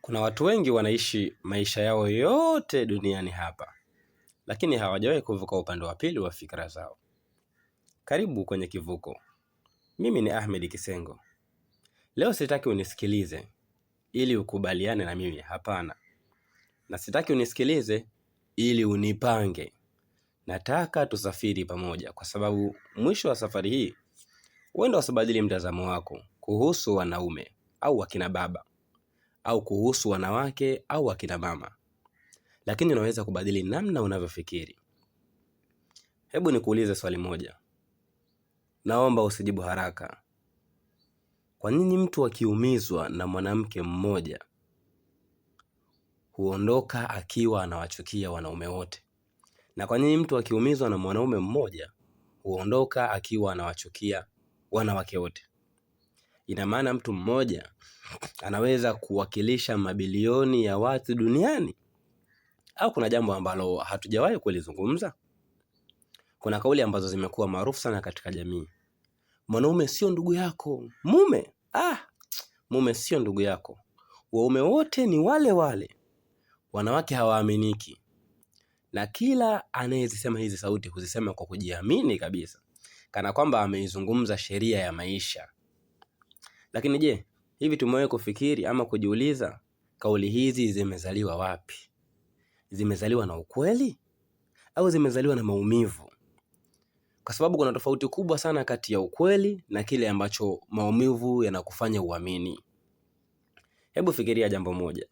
Kuna watu wengi wanaishi maisha yao yote duniani hapa, lakini hawajawahi kuvuka upande wa pili wa fikra zao. Karibu kwenye Kivuko. Mimi ni Ahmed Kisengo. Leo sitaki unisikilize ili ukubaliane na mimi, hapana. Na sitaki unisikilize ili unipange. Nataka tusafiri pamoja, kwa sababu mwisho wa safari hii huenda usibadili mtazamo wako kuhusu wanaume au wakina baba, au kuhusu wanawake au wakina mama, lakini unaweza kubadili namna unavyofikiri. Hebu nikuulize swali moja. Naomba usijibu haraka. Kwa nini mtu akiumizwa na mwanamke mmoja huondoka akiwa anawachukia wanaume wote? Na kwa nini mtu akiumizwa na mwanaume mmoja huondoka akiwa anawachukia wanawake wote? Ina maana mtu mmoja anaweza kuwakilisha mabilioni ya watu duniani? Au kuna jambo ambalo hatujawahi kulizungumza? Kuna kauli ambazo zimekuwa maarufu sana katika jamii. Mwanaume sio ndugu yako. Mume sio ndugu yako. Waume wote ni wale wale. Wanawake hawaaminiki. Na kila anayezisema hizi sauti huzisema kwa kujiamini kabisa, kana kwamba ameizungumza sheria ya maisha. Lakini je, hivi tumewahi kufikiri ama kujiuliza, kauli hizi zimezaliwa wapi? Zimezaliwa na ukweli au zimezaliwa na maumivu? Kwa sababu kuna tofauti kubwa sana kati ya ukweli na kile ambacho maumivu yanakufanya uamini. Hebu fikiria jambo moja.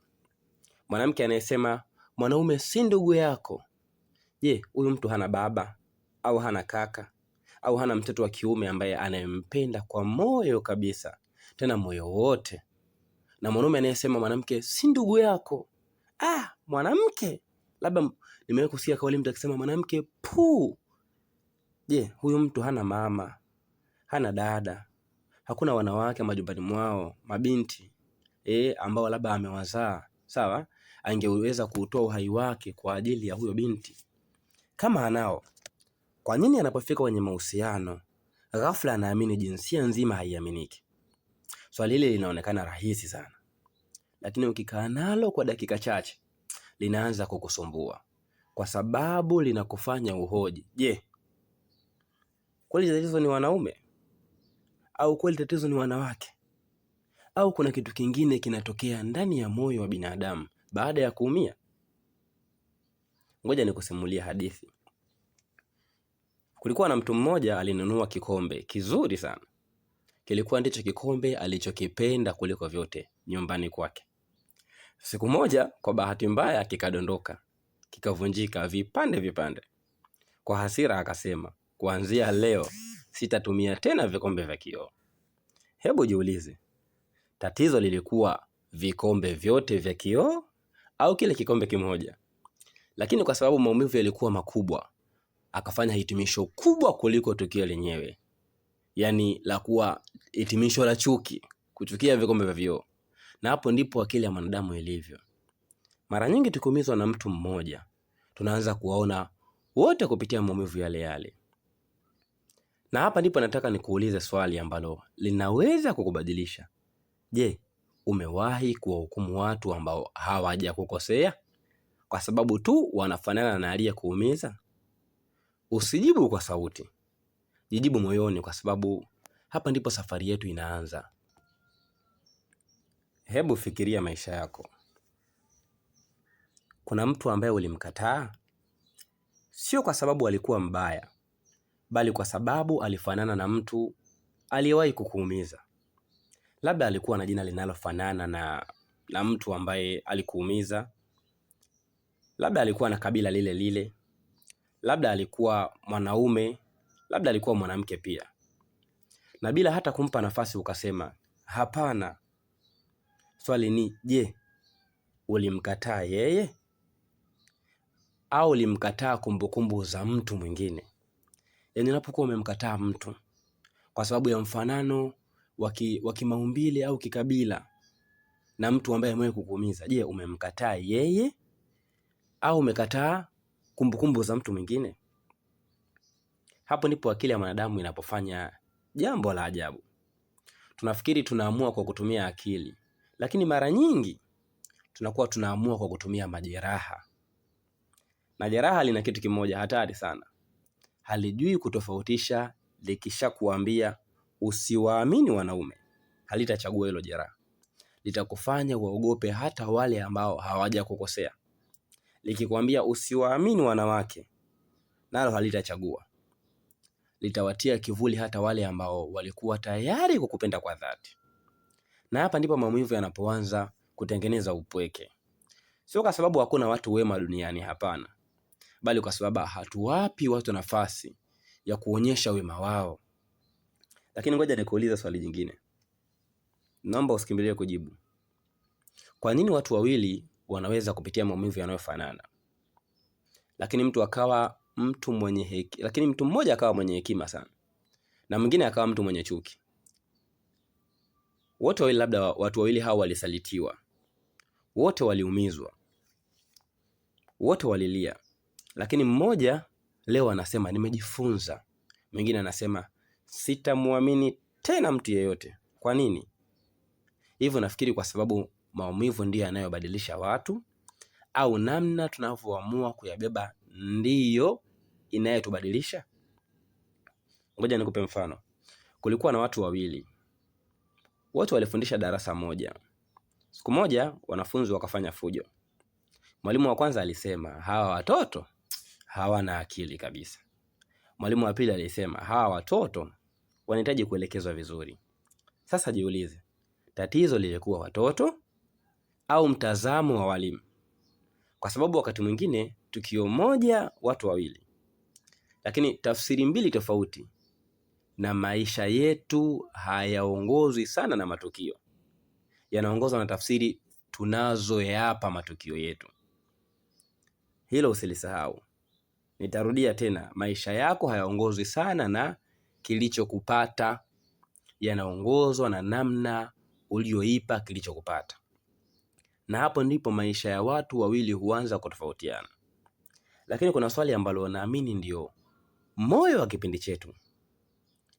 Mwanamke anayesema mwanaume si ndugu yako. Je, huyu mtu hana baba au hana kaka au hana mtoto wa kiume ambaye anayempenda kwa moyo kabisa, tena moyo wote? Na mwanaume anayesema mwanamke si ndugu yako. Mwanamke, labda nimewahi kusikia kauli mtu akisema mwanamke puu. Je, huyu mtu hana mama, hana dada, hakuna wanawake majumbani mwao, mabinti ambao labda amewazaa, sawa? Angeweza kutoa uhai wake kwa ajili ya huyo binti. Kama anao, kwa nini anapofika kwenye mahusiano ghafla anaamini jinsia nzima haiaminiki? Swali hili linaonekana rahisi sana, lakini ukikaa nalo kwa dakika chache linaanza kukusumbua, kwa sababu linakufanya uhoji. Je, kweli tatizo ni wanaume? Au kweli tatizo ni wanawake? Au kuna kitu kingine kinatokea ndani ya moyo wa binadamu baada ya kuumia? Ngoja nikusimulie hadithi. Kulikuwa na mtu mmoja alinunua kikombe kizuri sana. Kilikuwa ndicho kikombe alichokipenda kuliko vyote nyumbani kwake. Siku moja, kwa bahati mbaya, kikadondoka, kikavunjika vipande vipande. Kwa hasira akasema, kuanzia leo sitatumia tena vikombe vya kioo. Hebu jiulize, tatizo lilikuwa vikombe vyote vya kioo au kile kikombe kimoja? Lakini kwa sababu maumivu yalikuwa makubwa, akafanya hitimisho kubwa kuliko tukio lenyewe. Yaani la kuwa hitimisho la chuki, kuchukia vikombe vya vioo. Na hapo ndipo akili ya mwanadamu ilivyo. Mara nyingi tukiumizwa na mtu mmoja, tunaanza kuwaona wote kupitia maumivu yale yale. Na hapa ndipo nataka nikuulize swali ambalo linaweza kukubadilisha. Je, umewahi kuwahukumu watu ambao hawajakukosea kwa sababu tu wanafanana na aliyekuumiza? Usijibu kwa sauti, jijibu moyoni, kwa sababu hapa ndipo safari yetu inaanza. Hebu fikiria maisha yako. Kuna mtu ambaye ulimkataa, sio kwa sababu alikuwa mbaya, bali kwa sababu alifanana na mtu aliyewahi kukuumiza. Labda alikuwa na jina linalofanana na mtu ambaye alikuumiza. Labda alikuwa na kabila lile lile. Labda alikuwa mwanaume, labda alikuwa mwanamke pia. Na bila hata kumpa nafasi ukasema, hapana. Swali ni, je, ulimkataa yeye au ulimkataa kumbukumbu za mtu mwingine? Yaani unapokuwa umemkataa mtu kwa sababu ya mfanano wa kimaumbile au kikabila na mtu ambaye amewahi kukuumiza, je, umemkataa yeye au umekataa kumbukumbu za mtu mwingine? Hapo ndipo akili ya mwanadamu inapofanya jambo la ajabu. Tunafikiri tunaamua kwa kutumia akili, lakini mara nyingi tunakuwa tunaamua kwa kutumia majeraha. Na jeraha lina kitu kimoja hatari sana. Halijui kutofautisha. Likishakuambia usiwaamini wanaume, halitachagua hilo jeraha. Litakufanya uogope hata wale ambao hawajakukosea. Likikwambia usiwaamini wanawake, nalo halitachagua. Litawatia kivuli hata wale ambao walikuwa tayari kukupenda kwa dhati. Na hapa ndipo maumivu yanapoanza kutengeneza upweke. Sio kwa sababu hakuna watu wema duniani, hapana. Bali kwa sababu hatuwapi watu nafasi ya kuonyesha wema wao. Lakini ngoja nikuulize swali jingine. Naomba usikimbilie kujibu. Kwa nini watu wawili wanaweza kupitia maumivu yanayofanana? Lakini mtu mmoja akawa mwenye hekima sana na mwingine akawa mtu mwenye chuki. Wote wawili, labda watu wawili hao walisalitiwa. Wote waliumizwa. Wote walilia. Lakini mmoja leo anasema nimejifunza. Mwingine anasema sitamwamini tena mtu yeyote. Kwa nini? Hivyo nafikiri kwa sababu maumivu ndiyo yanayobadilisha watu, au namna tunavyoamua kuyabeba ndiyo inayotubadilisha. Ngoja nikupe mfano. Kulikuwa na watu wawili. Wote walifundisha darasa moja. Siku moja wanafunzi wakafanya fujo. Mwalimu wa kwanza alisema hawa watoto hawana akili kabisa. Mwalimu wa pili alisema hawa watoto wanahitaji kuelekezwa vizuri. Sasa jiulize, tatizo lilikuwa watoto au mtazamo wa walimu? Kwa sababu wakati mwingine tukio moja watu wawili, lakini tafsiri mbili tofauti. Na maisha yetu hayaongozwi sana na matukio, yanaongozwa na tafsiri tunazoyapa matukio yetu. Hilo usilisahau. Nitarudia tena, maisha yako hayaongozwi sana na kilichokupata, yanaongozwa na namna ulioipa kilichokupata. Na hapo ndipo maisha ya watu wawili huanza kutofautiana. Lakini kuna swali ambalo naamini ndio moyo wa kipindi chetu.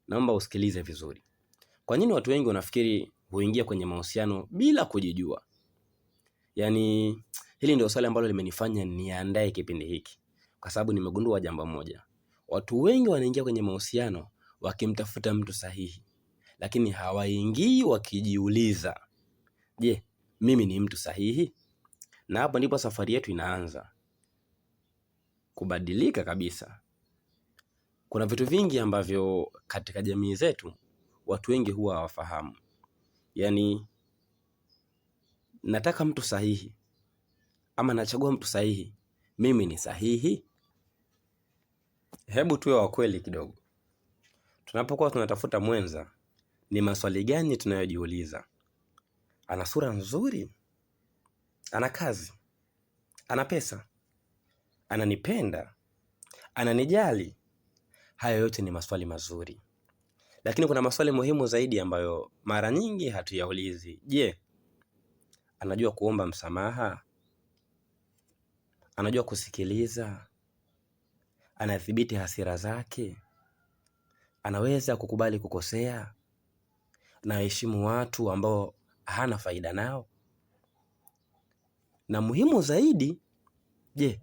Naomba usikilize vizuri. Kwa nini watu wengi wanafikiri huingia kwenye mahusiano bila kujijua? Yaani hili ndio swali ambalo limenifanya niandae kipindi hiki. Kwa sababu nimegundua jambo moja. Watu wengi wanaingia kwenye mahusiano wakimtafuta mtu sahihi, lakini hawaingii wakijiuliza, je, mimi ni mtu sahihi? Na hapo ndipo safari yetu inaanza kubadilika kabisa. Kuna vitu vingi ambavyo katika jamii zetu watu wengi huwa hawafahamu. Yaani nataka mtu sahihi ama nachagua mtu sahihi, mimi ni sahihi? Hebu tuwe wa kweli kidogo. Tunapokuwa tunatafuta mwenza, ni maswali gani tunayojiuliza? Ana sura nzuri? Ana kazi? Ana pesa? Ananipenda? Ananijali? Hayo yote ni maswali mazuri. Lakini kuna maswali muhimu zaidi ambayo mara nyingi hatuyaulizi. Je, anajua kuomba msamaha? Anajua kusikiliza? Anadhibiti hasira zake? Anaweza kukubali kukosea? Anaheshimu watu ambao hana faida nao? Na muhimu zaidi, je,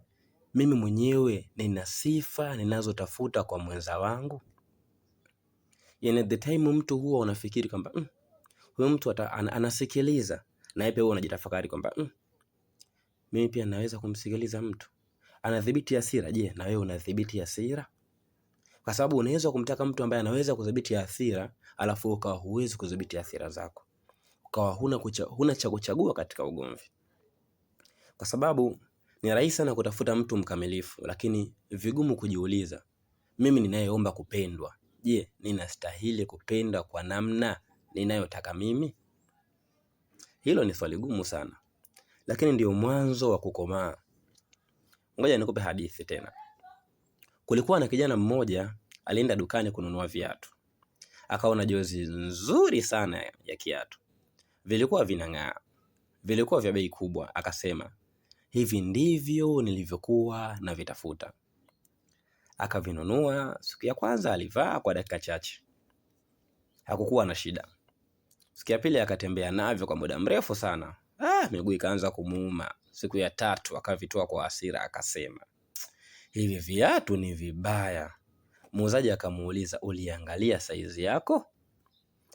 mimi mwenyewe nina sifa ninazotafuta kwa mwenza wangu? Yaani at the time mtu huwa unafikiri kwamba huyo mtu anasikiliza, na yeye pia unajitafakari kwamba mimi pia naweza kumsikiliza mtu. Anadhibiti hasira, je, na wewe unadhibiti hasira? Kwa sababu unaweza kumtaka mtu ambaye anaweza kudhibiti hasira, alafu ukawa huwezi kudhibiti hasira zako. Ukawa huna cha kuchagua katika ugomvi. Kwa sababu ni rahisi sana kutafuta mtu mkamilifu, lakini vigumu kujiuliza, mimi ninayeomba kupendwa, je, ninastahili kupenda kwa namna ninayotaka mimi? Hilo ni swali gumu sana, lakini ndio mwanzo wa kukomaa. Ngoja nikupe hadithi tena. Kulikuwa na kijana mmoja alienda dukani kununua viatu. Akaona jozi nzuri sana ya kiatu. Vilikuwa vinang'aa. Vilikuwa vya bei kubwa. Akasema, hivi ndivyo nilivyokuwa navitafuta. Akavinunua. Siku ya kwanza alivaa kwa dakika chache. Hakukuwa na shida. Siku ya pili akatembea navyo kwa muda mrefu sana. Miguu ikaanza kumuuma. Siku ya 3 akavitoa kwa hasira, akasema hivi viatu ni vibaya. Muuzaji akamuuliza, uliangalia saizi yako?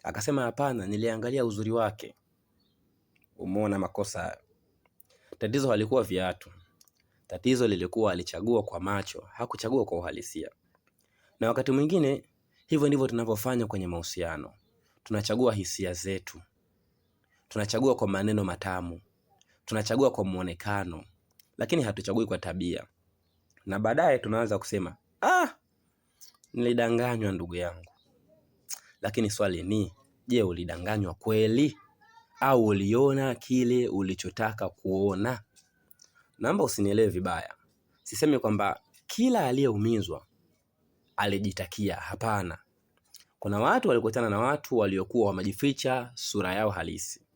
Akasema hapana, niliangalia uzuri wake. Umeona makosa? Tatizo halikuwa viatu. Tatizo lilikuwa alichagua kwa macho, hakuchagua kwa uhalisia. Na wakati mwingine hivyo ndivyo tunavyofanya kwenye mahusiano. Tunachagua hisia zetu. Tunachagua kwa maneno matamu. Tunachagua kwa muonekano, lakini hatuchagui kwa tabia. Na baadaye tunaanza kusema, nilidanganywa ndugu yangu. Lakini swali ni, je, ulidanganywa kweli? Au uliona kile ulichotaka kuona? Naomba usinielewe vibaya. Sisemi kwamba kila aliyeumizwa alijitakia, hapana. Kuna watu walikutana na watu waliokuwa wamejificha sura yao halisi.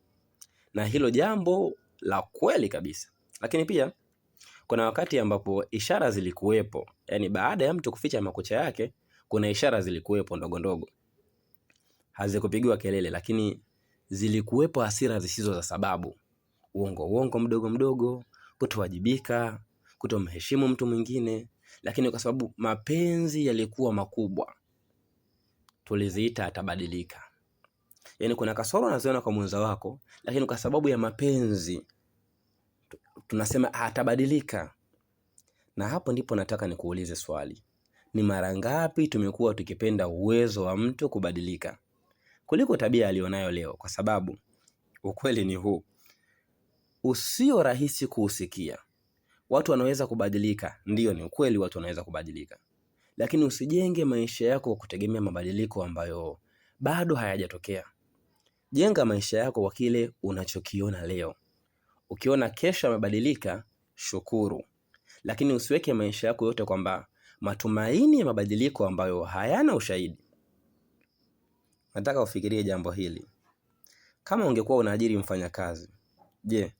Na hilo jambo la kweli kabisa. Lakini pia kuna wakati ambapo ishara zilikuwepo. Yaani baada ya mtu kuficha makucha yake, kuna ishara zilikuwepo ndogo ndogo. Hazikupigiwa kelele, lakini zilikuwepo hasira zisizo za sababu. Uongo mdogo mdogo, kutowajibika, kutomheshimu mtu mwingine. Lakini kwa sababu mapenzi yalikuwa makubwa, tuliziita atabadilika. Yaani kuna kasoro unaziona kwa mwenza wako, lakini kwa sababu ya mapenzi tunasema atabadilika. Na hapo ndipo nataka nikuulize swali. Ni mara ngapi tumekuwa tukipenda uwezo wa mtu kubadilika kuliko tabia alionayo leo? Kwa sababu ukweli ni huu, usio rahisi kuusikia. Watu wanaweza kubadilika, ndiyo, ni ukweli, watu wanaweza kubadilika. Lakini usijenge maisha yako kwa kutegemea mabadiliko ambayo bado hayajatokea. Jenga maisha yako kwa kile unachokiona leo. Ukiona kesho amebadilika, shukuru. Lakini usiweke maisha yako yote kwamba matumaini ya mabadiliko ambayo hayana ushahidi. Nataka ufikirie jambo hili. Kama ungekuwa unaajiri mfanyakazi, je,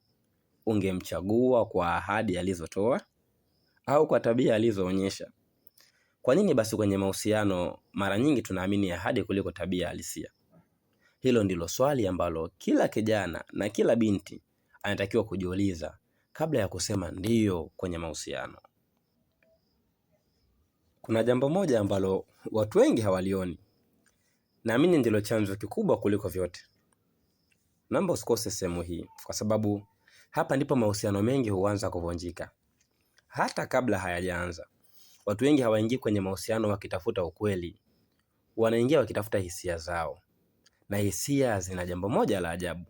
ungemchagua kwa ahadi alizotoa au kwa tabia alizoonyesha? Kwa nini basi kwenye mahusiano mara nyingi tunaamini ahadi kuliko tabia halisia? Hilo ndilo swali ambalo kila kijana na kila binti anatakiwa kujiuliza kabla ya kusema ndiyo kwenye mahusiano. Kuna jambo moja ambalo watu wengi hawalioni. Naamini ndilo chanzo kikubwa kuliko vyote. Naomba usikose sehemu hii, kwa sababu hapa ndipo mahusiano mengi huanza kuvunjika. Hata kabla hayajaanza. Watu wengi hawaingii kwenye mahusiano wakitafuta ukweli. Wanaingia wakitafuta hisia zao. Na hisia zina jambo moja la ajabu.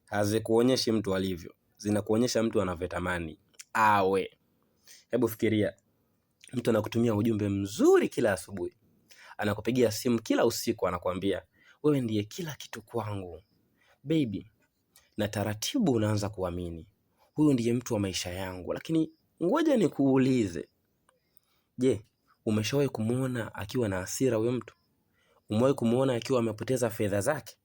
Hazikuonyeshi mtu alivyo, zinakuonyesha mtu anavyotamani awe. Hebu fikiria, mtu anakutumia ujumbe mzuri kila asubuhi. Anakupigia simu kila usiku, anakuambia wewe ndiye kila kitu kwangu baby. Na taratibu unaanza kuamini huyu ndiye mtu wa maisha yangu. Lakini ngoja nikuulize, je, umeshawahi kumuona akiwa na hasira huyo mtu? Umewahi kumuona akiwa amepoteza fedha zake?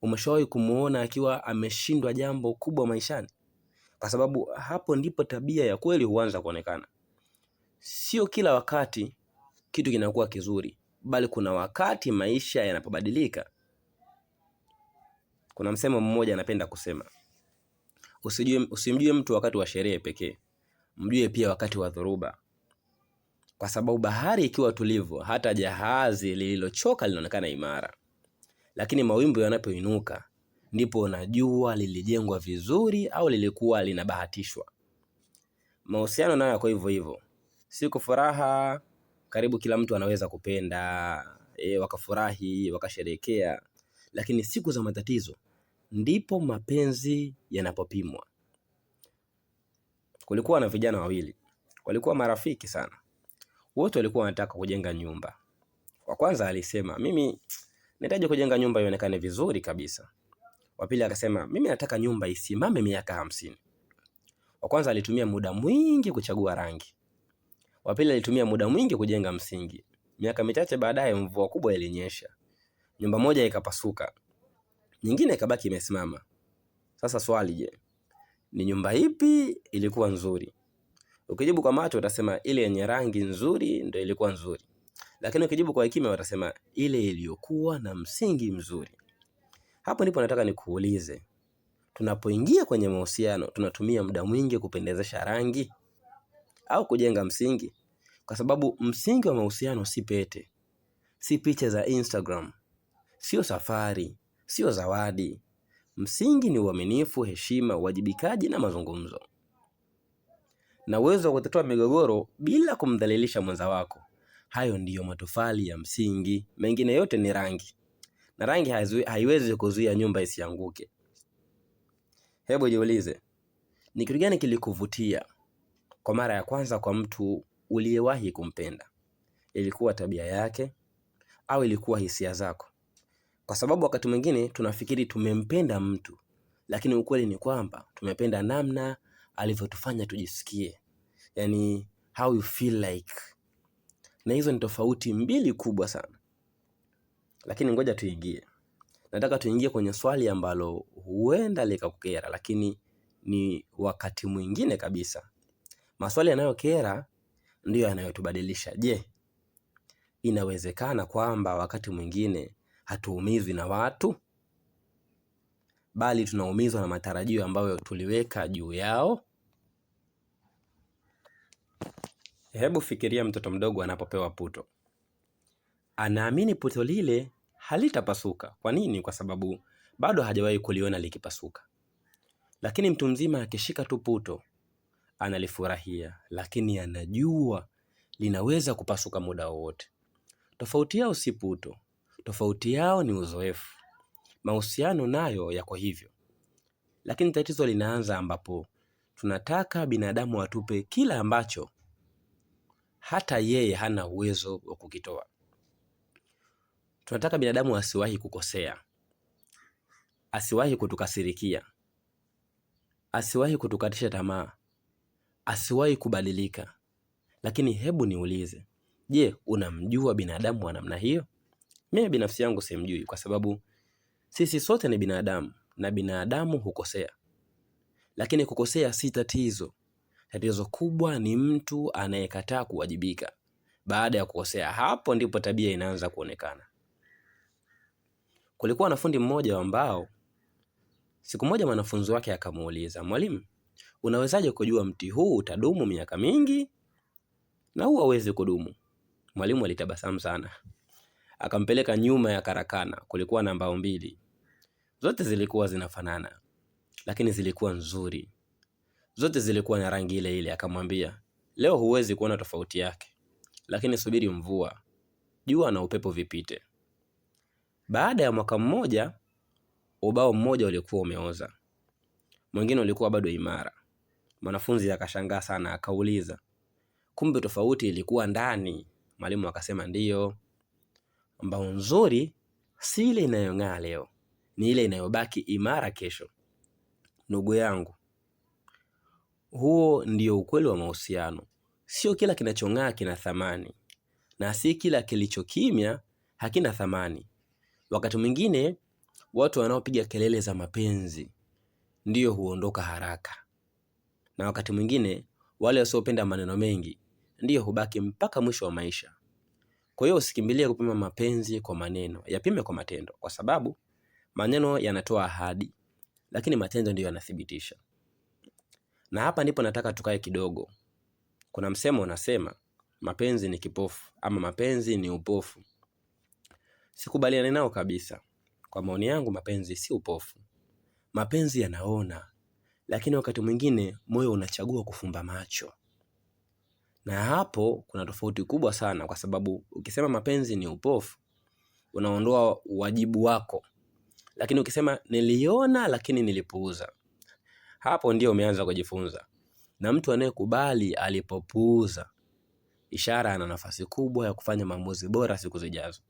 Umeshawahi kumuona akiwa ameshindwa jambo kubwa maishani? Kwa sababu hapo ndipo tabia ya kweli huanza kuonekana. Sio kila wakati kitu kinakuwa kizuri, bali kuna wakati maisha yanapobadilika. Kuna msemo mmoja napenda kusema, usimjue mtu wakati wa sherehe pekee, mjue pia wakati wa dhoruba. Kwa sababu bahari ikiwa tulivu, hata jahazi lililochoka linaonekana imara. Lakini mawimbi yanapoinuka, ndipo unajua lilijengwa vizuri au lilikuwa linabahatishwa. Mahusiano nayo yako hivyo hivyo. Siku furaha, karibu kila mtu anaweza kupenda, wakafurahi, wakasherehekea. Lakini siku za matatizo, ndipo mapenzi yanapopimwa. Kulikuwa na vijana wawili, walikuwa marafiki sana. Wote walikuwa wanataka kujenga nyumba. Wa kwanza alisema, mimi nahitaji kujenga nyumba ionekane vizuri kabisa. Wa pili akasema, mimi nataka nyumba isimame miaka 50. Wa kwanza alitumia muda mwingi kuchagua rangi. Wa pili alitumia muda mwingi kujenga msingi. Miaka michache baadaye mvua kubwa ilinyesha. Nyumba moja ikapasuka, nyingine ikabaki imesimama. Sasa swali, je, ni nyumba ipi ilikuwa nzuri? Ukijibu kwa macho utasema ile yenye rangi nzuri ndio ilikuwa nzuri. Lakini ukijibu kwa hekima utasema ile iliyokuwa na msingi mzuri. Hapo ndipo nataka nikuulize, tunapoingia kwenye mahusiano tunatumia muda mwingi kupendezesha rangi au kujenga msingi? Kwa sababu msingi wa mahusiano si pete, si picha za Instagram, sio safari, sio zawadi. Msingi ni uaminifu, heshima, uwajibikaji na mazungumzo. Na uwezo wa kutatua migogoro bila kumdhalilisha mwenza wako. Hayo ndiyo matofali ya msingi. Mengine yote ni rangi. Na rangi haiwezi kuzuia nyumba isianguke. Hebu jiulize, ni kitu gani kilikuvutia kwa mara ya kwanza kwa mtu uliyewahi kumpenda? Ilikuwa tabia yake au ilikuwa hisia zako? Kwa sababu wakati mwingine tunafikiri tumempenda mtu, lakini ukweli ni kwamba tumependa namna alivyotufanya tujisikie. Yani how you feel like. Na hizo ni tofauti mbili kubwa sana. Lakini ngoja tuingie. Nataka tuingie kwenye swali ambalo huenda likakukera, lakini ni wakati mwingine kabisa. Maswali yanayokera ndiyo yanayotubadilisha. Je, inawezekana kwamba wakati mwingine hatuumizwi na watu, bali tunaumizwa na matarajio ambayo tuliweka juu yao? Hebu fikiria mtoto mdogo anapopewa puto. Anaamini puto lile halitapasuka. Kwa nini? Kwa sababu bado hajawahi kuliona likipasuka. Lakini mtu mzima akishika tu puto analifurahia, lakini anajua linaweza kupasuka muda wowote. Tofauti yao si puto, tofauti yao ni uzoefu. Mahusiano nayo yako hivyo. Lakini tatizo linaanza ambapo tunataka binadamu atupe kila ambacho hata yeye hana uwezo wa kukitoa. Tunataka binadamu asiwahi kukosea, asiwahi kutukasirikia, asiwahi kutukatisha tamaa, asiwahi kubadilika. Lakini hebu niulize, je, unamjua binadamu wa namna hiyo? Mimi binafsi yangu simjui, kwa sababu sisi sote ni binadamu na binadamu hukosea. Lakini kukosea si tatizo. Tatizo kubwa ni mtu anayekataa kuwajibika. Baada ya kukosea, hapo ndipo tabia inaanza kuonekana. Kulikuwa na fundi mmoja ambao siku moja mwanafunzi wake akamuuliza, "Mwalimu, unawezaje kujua mti huu utadumu miaka mingi na huu hauwezi kudumu?" Mwalimu alitabasamu sana. Akampeleka nyuma ya karakana. Kulikuwa na mbao mbili. Zote zilikuwa zinafanana, lakini zilikuwa nzuri. Zote zilikuwa na rangi ile ile. Akamwambia, "Leo huwezi kuona tofauti yake, lakini subiri mvua, jua na upepo vipite." Baada ya mwaka mmoja, ubao mmoja ulikuwa umeoza, mwingine ulikuwa bado imara. Mwanafunzi akashangaa sana, akauliza, "Kumbe tofauti ilikuwa ndani?" Mwalimu akasema, "Ndiyo. Mbao nzuri si ile inayong'aa leo, ni ile inayobaki imara kesho." Ndugu yangu, huo ndio ukweli wa mahusiano. Sio kila kinachong'aa kina thamani, na si kila kilichokimya hakina thamani. Wakati mwingine watu wanaopiga kelele za mapenzi ndio huondoka haraka, na wakati mwingine wale wasiopenda maneno mengi ndio hubaki mpaka mwisho wa maisha. Kwa hiyo usikimbilie kupima mapenzi kwa maneno, yapime kwa matendo, kwa sababu maneno yanatoa ahadi, lakini matendo ndio yanathibitisha. Na hapa ndipo nataka tukae kidogo. Kuna msemo unasema mapenzi ni kipofu ama mapenzi ni upofu. Sikubaliani nao kabisa. Kwa maoni yangu, mapenzi si upofu. Mapenzi yanaona, lakini wakati mwingine moyo unachagua kufumba macho. Na hapo kuna tofauti kubwa sana, kwa sababu ukisema mapenzi ni upofu, unaondoa wajibu wako. Lakini ukisema niliona lakini nilipuuza, hapo ndio umeanza kujifunza. Na mtu anayekubali alipopuuza, ishara ana nafasi kubwa ya kufanya maamuzi bora siku zijazo.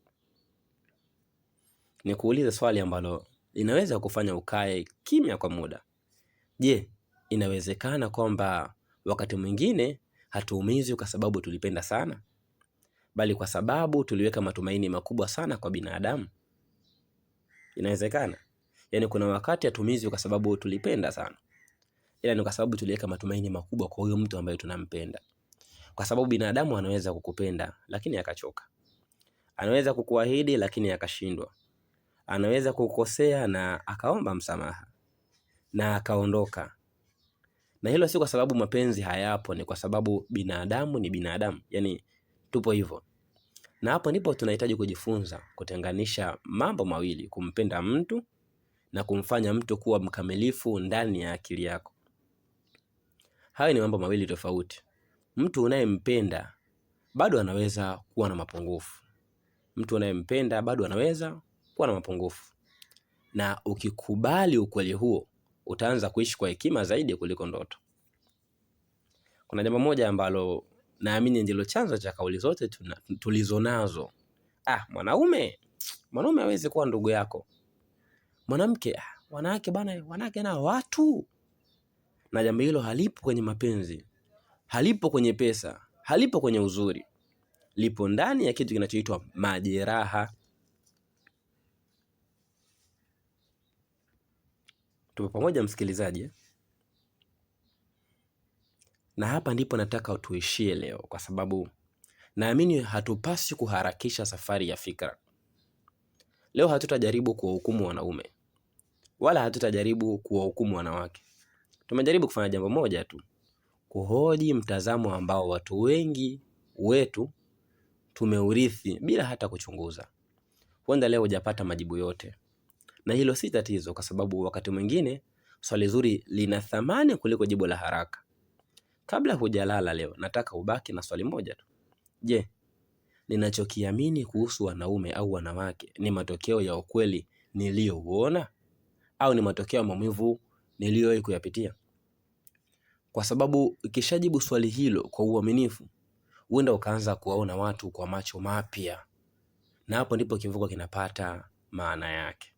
Nikuulize swali ambalo linaweza kufanya ukae kimya kwa muda. Je, inawezekana kwamba wakati mwingine hatuumizwi kwa sababu tulipenda sana, bali kwa sababu tuliweka matumaini makubwa sana kwa binadamu? Inawezekana. Yaani kuna wakati hatuumizwi kwa sababu tulipenda sana, ila ni kwa sababu tuliweka matumaini makubwa kwa huyo mtu ambaye tunampenda. Kwa sababu binadamu anaweza kukupenda lakini akachoka. Anaweza kukuahidi lakini akashindwa. Anaweza kukosea na akaomba msamaha. na akaondoka. Na hilo si kwa sababu mapenzi hayapo, ni kwa sababu binadamu ni binadamu, yani tupo hivyo. Na hapo ndipo tunahitaji kujifunza kutenganisha mambo mawili, kumpenda mtu na kumfanya mtu kuwa mkamilifu ndani ya akili yako. Hayo ni mambo mawili tofauti. Mtu unayempenda bado anaweza kuwa na mapungufu. Mtu unayempenda bado anaweza kuwa na mapungufu. Na ukikubali ukweli huo, utaanza kuishi kwa hekima zaidi kuliko ndoto. Kuna jambo moja ambalo naamini ndilo chanzo cha kauli zote tulizonazo. Mwanaume hawezi kuwa ndugu yako. Mwanamke, wanawake bana, wanawake na watu. Na jambo hilo halipo kwenye mapenzi, halipo kwenye pesa, halipo kwenye uzuri. Lipo ndani ya kitu kinachoitwa majeraha. Tupo pamoja msikilizaji? Na hapa ndipo nataka tuishie leo, kwa sababu naamini hatupasi kuharakisha safari ya fikra. Leo hatutajaribu kuwahukumu wanaume, wala hatutajaribu kuwahukumu wanawake. Tumejaribu kufanya jambo moja tu, kuhoji mtazamo ambao watu wengi wetu tumeurithi bila hata kuchunguza. Huenda leo hujapata majibu yote, na hilo si tatizo, kwa sababu wakati mwingine swali zuri lina thamani kuliko jibu la haraka. Kabla hujalala leo, nataka ubaki na swali moja tu. Je, ninachokiamini kuhusu wanaume au wanawake ni matokeo ya ukweli niliyouona, au ni matokeo ya maumivu niliyowahi kuyapitia? Kwa sababu ukishajibu swali hilo kwa uaminifu, huenda ukaanza kuwaona watu kwa macho mapya, na hapo ndipo kivuko kinapata maana yake.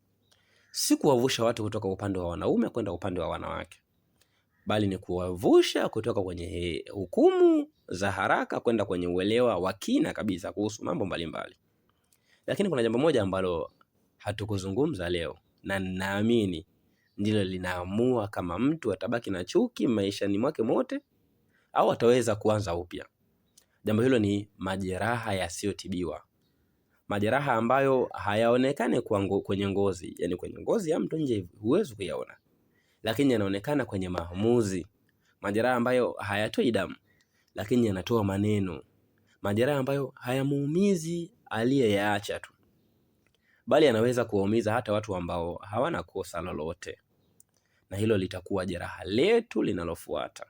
Si kuwavusha watu kutoka upande wa wanaume kwenda upande wa wanawake, bali ni kuwavusha kutoka kwenye hukumu za haraka kwenda kwenye uelewa wa kina kabisa kuhusu mambo mbalimbali. Lakini kuna jambo moja ambalo hatukuzungumza leo, na naamini ndilo linaamua kama mtu atabaki na chuki maishani mwake mote au ataweza kuanza upya. Jambo hilo ni majeraha yasiyotibiwa. Majeraha ambayo hayaonekane kwenye ngozi, yani kwenye ngozi ya mtu nje huwezi kuyaona, lakini yanaonekana kwenye maamuzi. Majeraha ambayo hayatoi damu, lakini yanatoa maneno. Majeraha ambayo hayamuumizi aliyeyaacha tu, bali yanaweza kuwaumiza hata watu ambao hawana kosa lolote. Na hilo litakuwa jeraha letu linalofuata.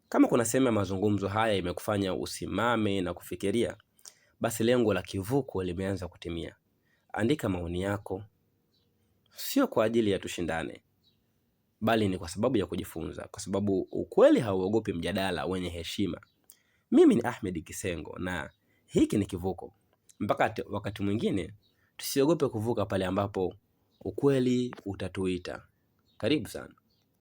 Kama kuna sehemu ya mazungumzo haya imekufanya usimame na kufikiria, basi lengo la kivuko limeanza kutimia. Andika maoni yako, sio kwa ajili ya tushindane, bali ni kwa sababu ya kujifunza, kwa sababu ukweli hauogopi mjadala wenye heshima. Mimi ni Ahmed Kisengo na hiki ni Kivuko. Mpaka wakati mwingine, tusiogope kuvuka pale ambapo ukweli utatuita. Karibu sana.